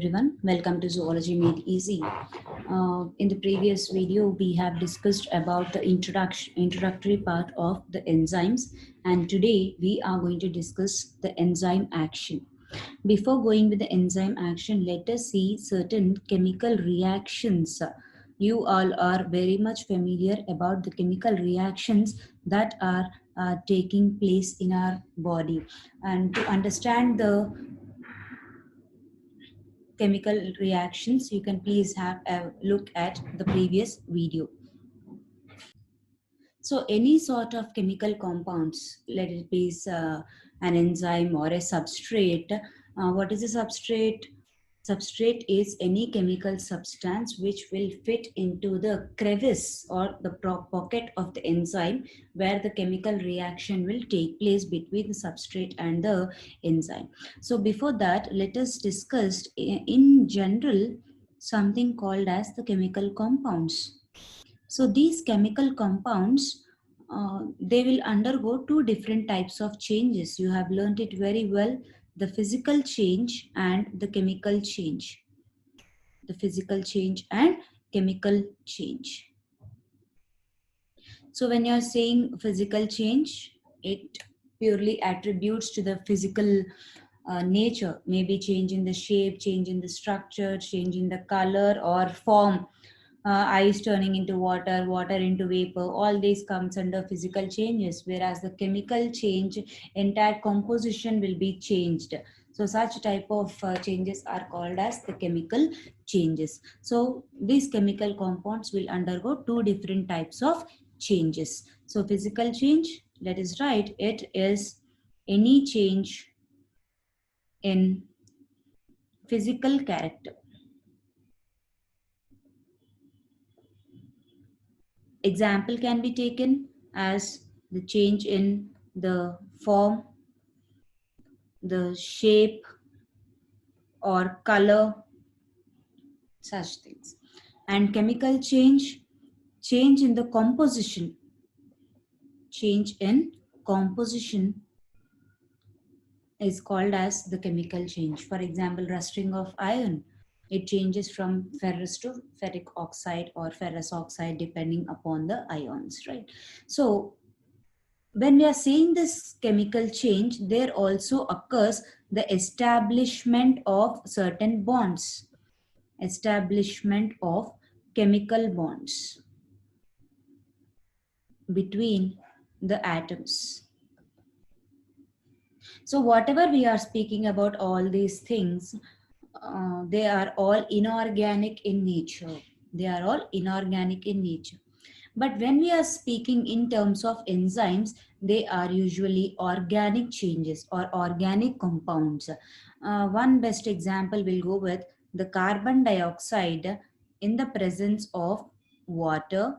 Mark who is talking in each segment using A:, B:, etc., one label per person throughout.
A: everyone, welcome to Zoology Made Easy. In the previous video, we have discussed about the introductory part of the enzymes, and today we are going to discuss the enzyme action. Before going with the enzyme action, let us see certain chemical reactions. You all are very much familiar about the chemical reactions that are taking place in our body, and to understand the chemical reactions, you can please have a look at the previous video. So any sort of chemical compounds, let it be an enzyme or a substrate. What is a substrate? Substrate is any chemical substance which will fit into the crevice or the pocket of the enzyme where the chemical reaction will take place between the substrate and the enzyme. So before that, let us discuss in general something called as the chemical compounds. So these chemical compounds, they will undergo two different types of changes. You have learned it very well, the physical change and the chemical change. The physical change and chemical change. So when you are saying physical change, it purely attributes to the physical nature, maybe change in the shape, change in the structure, change in the color or form. Ice turning into water, water into vapor, all these comes under physical changes, whereas the chemical change, entire composition will be changed. So such type of changes are called as the chemical changes. So these chemical compounds will undergo two different types of changes. So physical change, let us write, it is any change in physical character. Example can be taken as the change in the form, the shape or color, such things. And chemical change, change in the composition. Change in composition is called as the chemical change. For example, rusting of iron. It changes from ferrous to ferric oxide or ferrous oxide depending upon the ions, right? So when we are saying this chemical change, there also occurs the establishment of certain bonds, establishment of chemical bonds between the atoms. So whatever we are speaking about, all these things, they are all inorganic in nature. They are all inorganic in nature. But when we are speaking in terms of enzymes, they are usually organic changes or organic compounds. One best example will go with the carbon dioxide in the presence of water,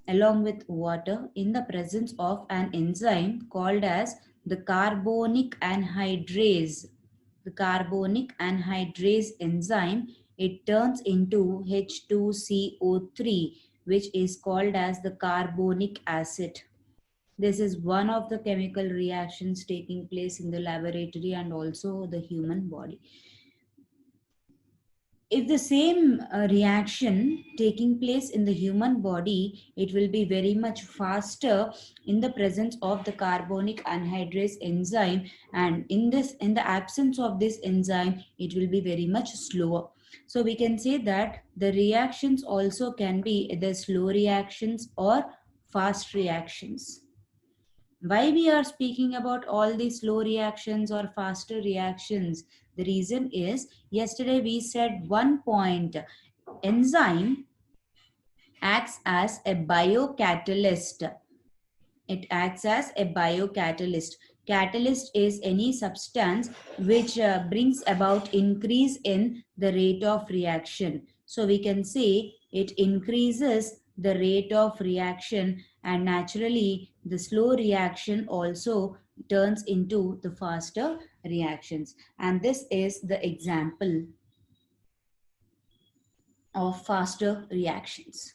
A: along with water in the presence of an enzyme called as the carbonic anhydrase. The carbonic anhydrase enzyme, it turns into H2CO3, which is called as the carbonic acid. This is one of the chemical reactions taking place in the laboratory and also the human body. If the same reaction taking place in the human body, it will be very much faster in the presence of the carbonic anhydrase enzyme, and in the absence of this enzyme, it will be very much slower. So we can say that the reactions also can be either slow reactions or fast reactions. Why we are speaking about all these slow reactions or faster reactions? The reason is, yesterday we said one point, enzyme acts as a biocatalyst. It acts as a biocatalyst. Catalyst is any substance which brings about increase in the rate of reaction. So we can say it increases the rate of reaction, and naturally the slow reaction also turns into the faster reactions. And this is the example of faster reactions.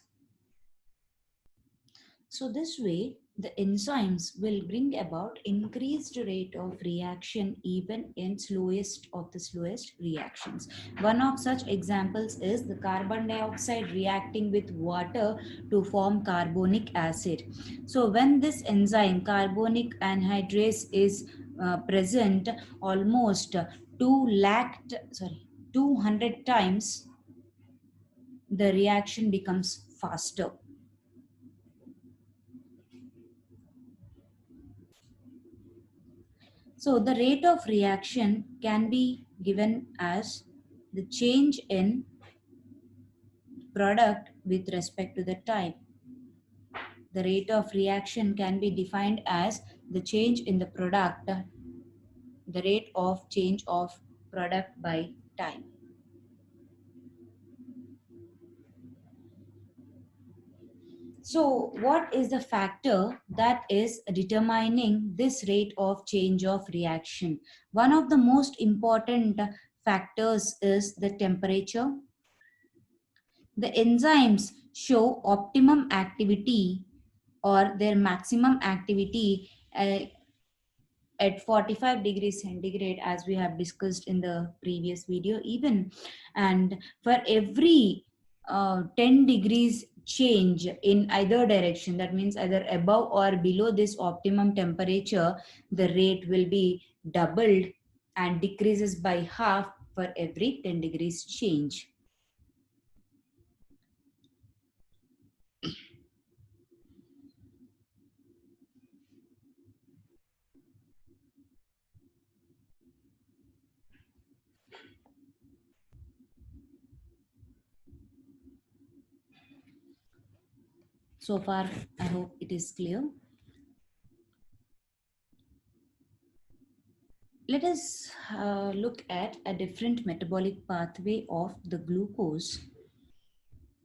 A: So this way, the enzymes will bring about increased rate of reaction even in slowest of the slowest reactions. One of such examples is the carbon dioxide reacting with water to form carbonic acid. So when this enzyme carbonic anhydrase is present, almost 200 times, the reaction becomes faster. So the rate of reaction can be given as the change in product with respect to the time. The rate of reaction can be defined as the change in the product, the rate of change of product by time. So what is the factor that is determining this rate of change of reaction? One of the most important factors is the temperature. The enzymes show optimum activity or their maximum activity at 45 degrees centigrade, as we have discussed in the previous video even. And for every 10 degrees change in either direction, that means either above or below this optimum temperature, the rate will be doubled and decreases by half for every 10 degrees change. So far, I hope it is clear. Let us look at a different metabolic pathway of the glucose.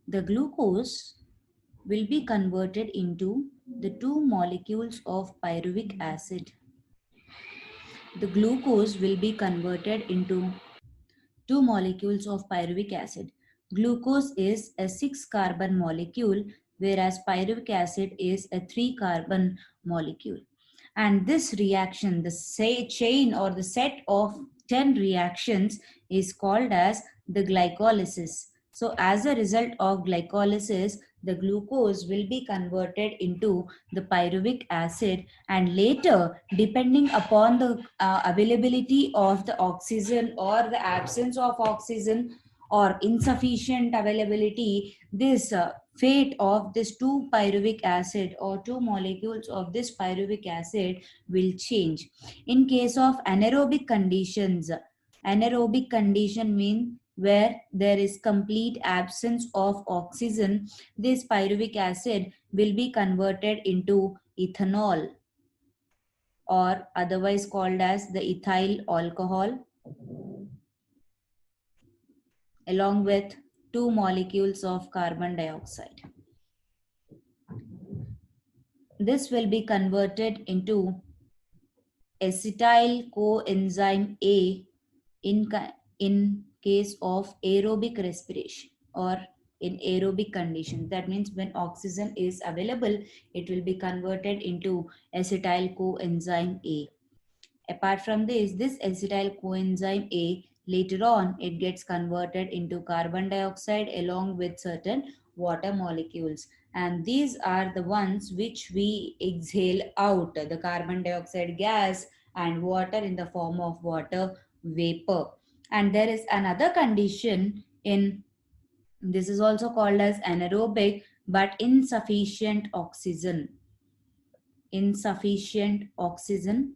A: The glucose will be converted into the two molecules of pyruvic acid. The glucose will be converted into two molecules of pyruvic acid. Glucose is a 6-carbon molecule, whereas pyruvic acid is a 3-carbon molecule. And this reaction, the chain or the set of 10 reactions, is called as the glycolysis. So as a result of glycolysis, the glucose will be converted into the pyruvic acid, and later, depending upon the availability of the oxygen or the absence of oxygen or insufficient availability, this fate of this 2 pyruvic acid or 2 molecules of this pyruvic acid will change. In case of anaerobic conditions, anaerobic condition mean where there is complete absence of oxygen, this pyruvic acid will be converted into ethanol, or otherwise called as the ethyl alcohol, along with 2 molecules of carbon dioxide. This will be converted into acetyl coenzyme A in case of aerobic respiration or in aerobic conditions. That means when oxygen is available, it will be converted into acetyl coenzyme A. Apart from this acetyl coenzyme A, later on it gets converted into carbon dioxide along with certain water molecules. And these are the ones which we exhale out, the carbon dioxide gas and water in the form of water vapor. And there is another condition in this is also called as anaerobic, but insufficient oxygen. Insufficient oxygen,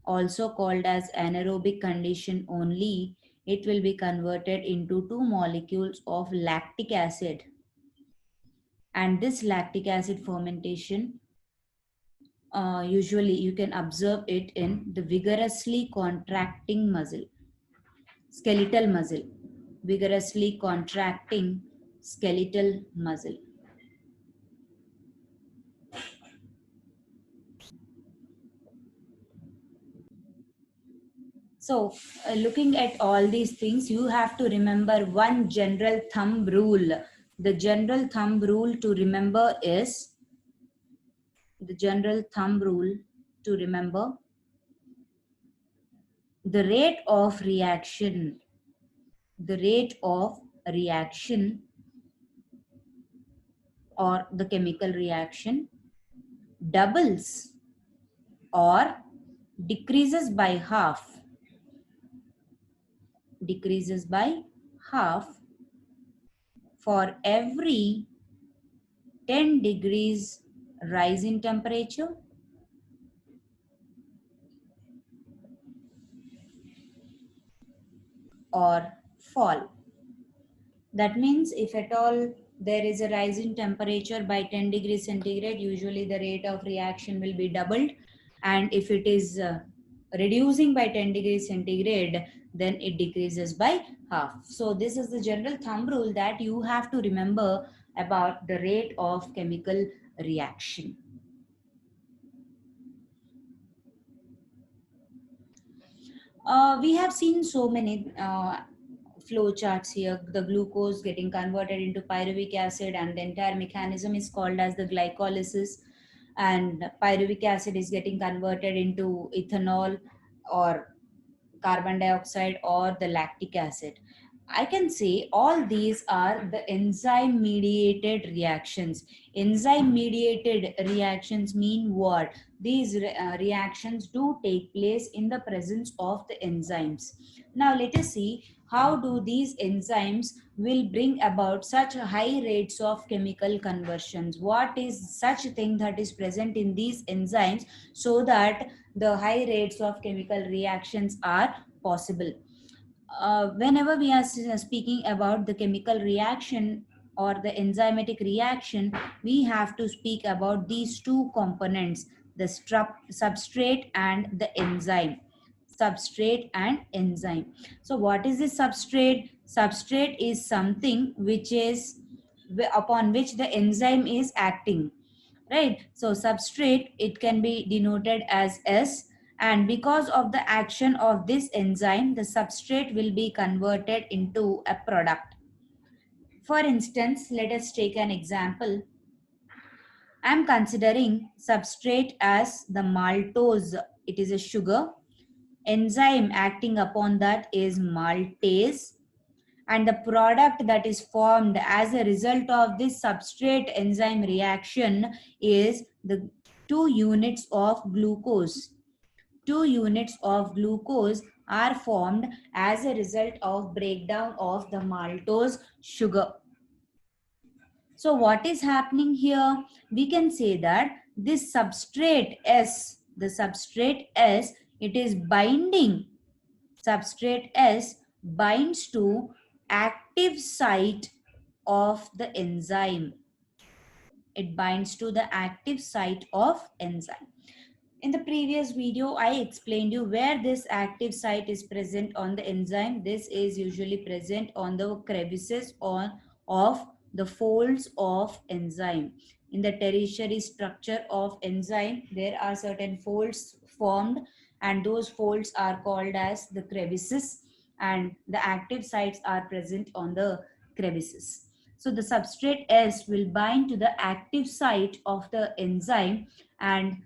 A: also called as anaerobic condition only, it will be converted into 2 molecules of lactic acid. And this lactic acid fermentation, usually you can observe it in the vigorously contracting muscle, skeletal muscle, vigorously contracting skeletal muscle. So, looking at all these things, you have to remember one general thumb rule. The general thumb rule to remember is the general thumb rule to remember: the rate of reaction, the rate of reaction or the chemical reaction doubles or decreases by half, decreases by half for every 10 degrees rise in temperature or fall. That means if at all there is a rise in temperature by 10 degrees centigrade, usually the rate of reaction will be doubled. And if it is reducing by 10 degrees centigrade, then it decreases by half. So this is the general thumb rule that you have to remember about the rate of chemical reaction. We have seen so many flow charts here. The glucose getting converted into pyruvic acid, and the entire mechanism is called as the glycolysis. And pyruvic acid is getting converted into ethanol or carbon dioxide or the lactic acid. I can say all these are the enzyme mediated reactions. Enzyme mediated reactions mean what? These reactions do take place in the presence of the enzymes. Now let us see how do these enzymes will bring about such high rates of chemical conversions. What is such a thing that is present in these enzymes so that the high rates of chemical reactions are possible? Whenever we are speaking about the chemical reaction or the enzymatic reaction, we have to speak about these two components, the substrate and the enzyme. Substrate and enzyme. So what is this substrate? Substrate is something which is upon which the enzyme is acting, right? So substrate, it can be denoted as S, and because of the action of this enzyme, the substrate will be converted into a product. For instance, let us take an example. I am considering substrate as the maltose. It is a sugar. Enzyme acting upon that is maltase, and the product that is formed as a result of this substrate enzyme reaction is the 2 units of glucose. 2 units of glucose are formed as a result of breakdown of the maltose sugar. So what is happening here? We can say that this substrate S, the substrate S, it is binding. Substrate S binds to active site of the enzyme. It binds to the active site of enzyme. In the previous video, I explained you where this active site is present on the enzyme. This is usually present on the crevices of the folds of enzyme. In the tertiary structure of enzyme, there are certain folds formed, and those folds are called as the crevices, and the active sites are present on the crevices. So the substrate S will bind to the active site of the enzyme, and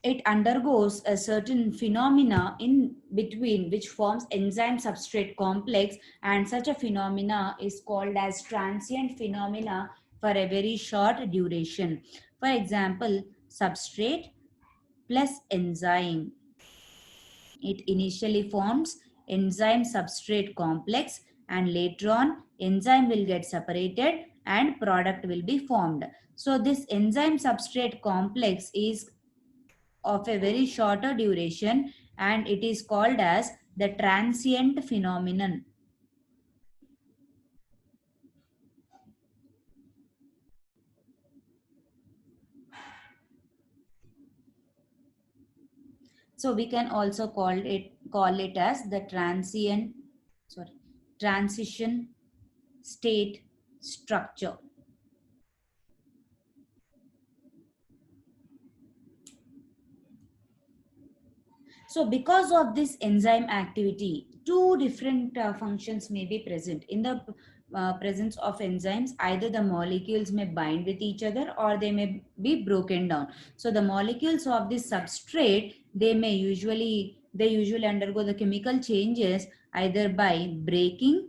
A: it undergoes a certain phenomena in between which forms enzyme substrate complex, and such a phenomena is called as transient phenomena for a very short duration. For example, substrate plus enzyme, it initially forms enzyme substrate complex, and later on enzyme will get separated and product will be formed. So this enzyme substrate complex is of a very shorter duration, and it is called as the transient phenomenon. So we can also call it as the transition state structure. So because of this enzyme activity, two different functions may be present. In the presence of enzymes, either the molecules may bind with each other or they may be broken down. So the molecules of this substrate, they usually undergo the chemical changes either by breaking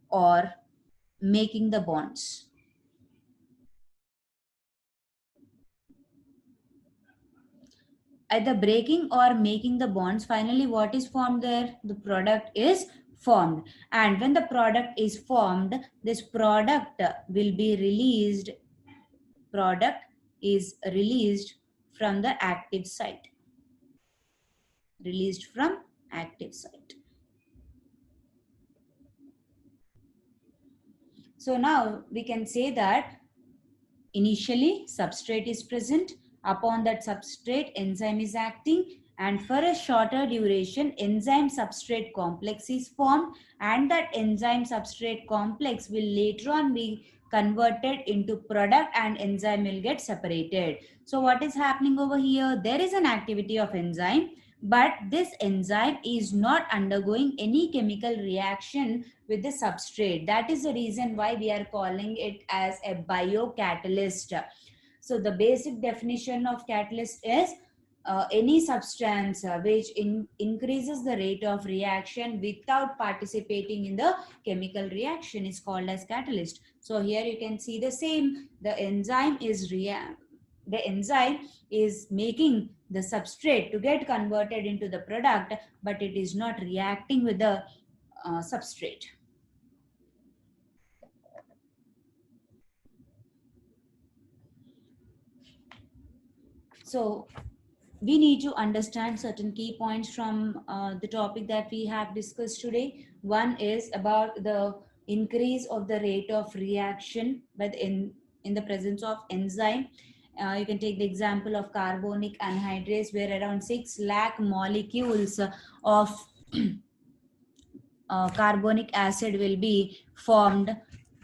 A: or making the bonds. Either breaking or making the bonds, finally what is formed there? The product is formed. And when the product is formed, this product will be released, product is released from the active site, released from active site. So now we can say that initially substrate is present, upon that substrate enzyme is acting, and for a shorter duration enzyme substrate complex is formed, and that enzyme substrate complex will later on be converted into product and enzyme will get separated. So what is happening over here? There is an activity of enzyme, but this enzyme is not undergoing any chemical reaction with the substrate. That is the reason why we are calling it as a biocatalyst. So the basic definition of catalyst is any substance which increases the rate of reaction without participating in the chemical reaction is called as catalyst. So here you can see the same. The enzyme is making the substrate to get converted into the product, but it is not reacting with the substrate. So we need to understand certain key points from the topic that we have discussed today. One is about the increase of the rate of reaction but in the presence of enzyme. You can take the example of carbonic anhydrase, where around 6 lakh molecules of carbonic acid will be formed,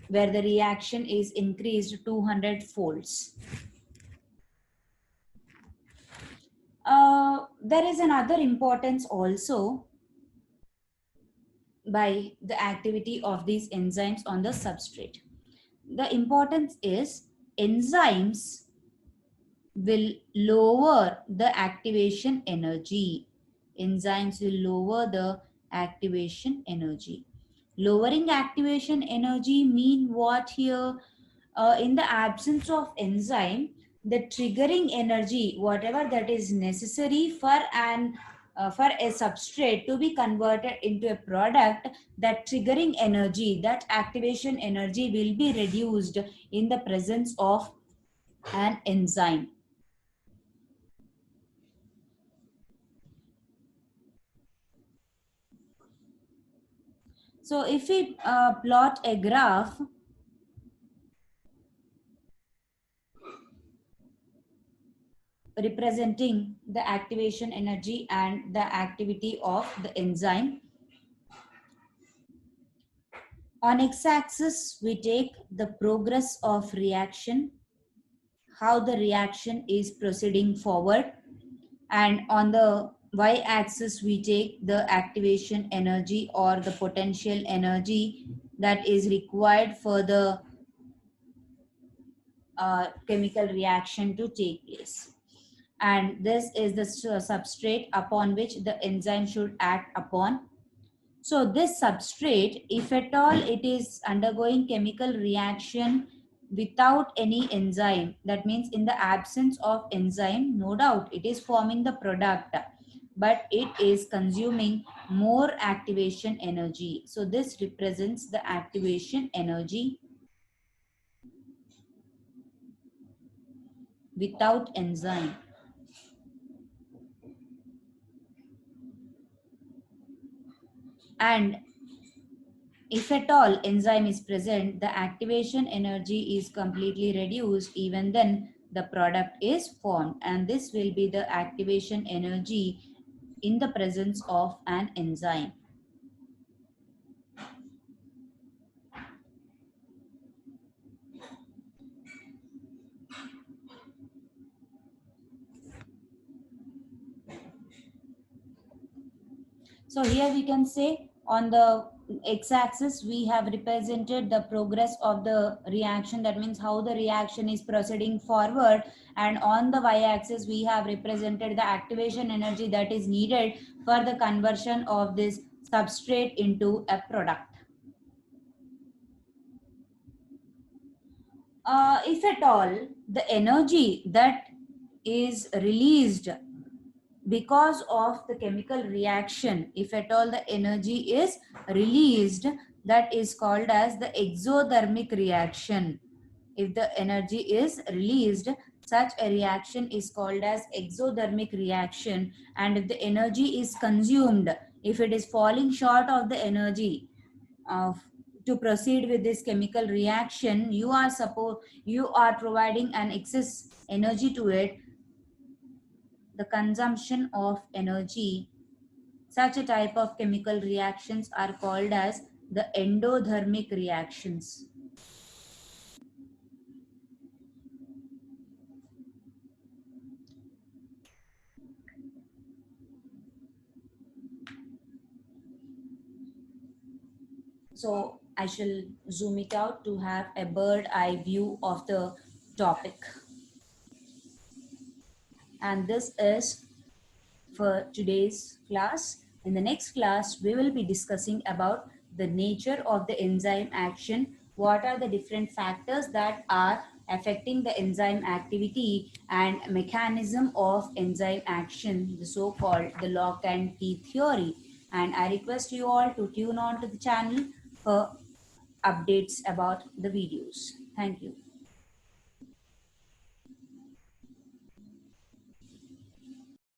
A: where the reaction is increased 200 folds. There is another importance also by the activity of these enzymes on the substrate. The importance is enzymes will lower the activation energy. Enzymes will lower the activation energy. Lowering activation energy mean what here? In the absence of enzyme, the triggering energy, whatever that is necessary for a substrate to be converted into a product, that triggering energy, that activation energy will be reduced in the presence of an enzyme. So if we plot a graph representing the activation energy and the activity of the enzyme, on x-axis we take the progress of reaction, how the reaction is proceeding forward, and on the y-axis we take the activation energy or the potential energy that is required for the chemical reaction to take place. And this is the substrate upon which the enzyme should act upon. So this substrate, if at all it is undergoing chemical reaction without any enzyme, that means in the absence of enzyme, no doubt it is forming the product, but it is consuming more activation energy. So this represents the activation energy without enzyme. And if at all enzyme is present, the activation energy is completely reduced. Even then, the product is formed, and this will be the activation energy in the presence of an enzyme. So here we can say on the x-axis we have represented the progress of the reaction, that means how the reaction is proceeding forward, and on the y-axis we have represented the activation energy that is needed for the conversion of this substrate into a product. If at all the energy that is released because of the chemical reaction, if at all the energy is released, that is called as the exothermic reaction. If the energy is released, such a reaction is called as exothermic reaction. And if the energy is consumed, if it is falling short of the energy of to proceed with this chemical reaction, you are providing an excess energy to it, the consumption of energy. Such a type of chemical reactions are called as the endothermic reactions. So I shall zoom it out to have a bird eye view of the topic. And this is for today's class. In the next class, we will be discussing about the nature of the enzyme action, what are the different factors that are affecting the enzyme activity, and mechanism of enzyme action, the so-called the lock and key theory. And I request you all to tune on to the channel for updates about the videos. Thank you.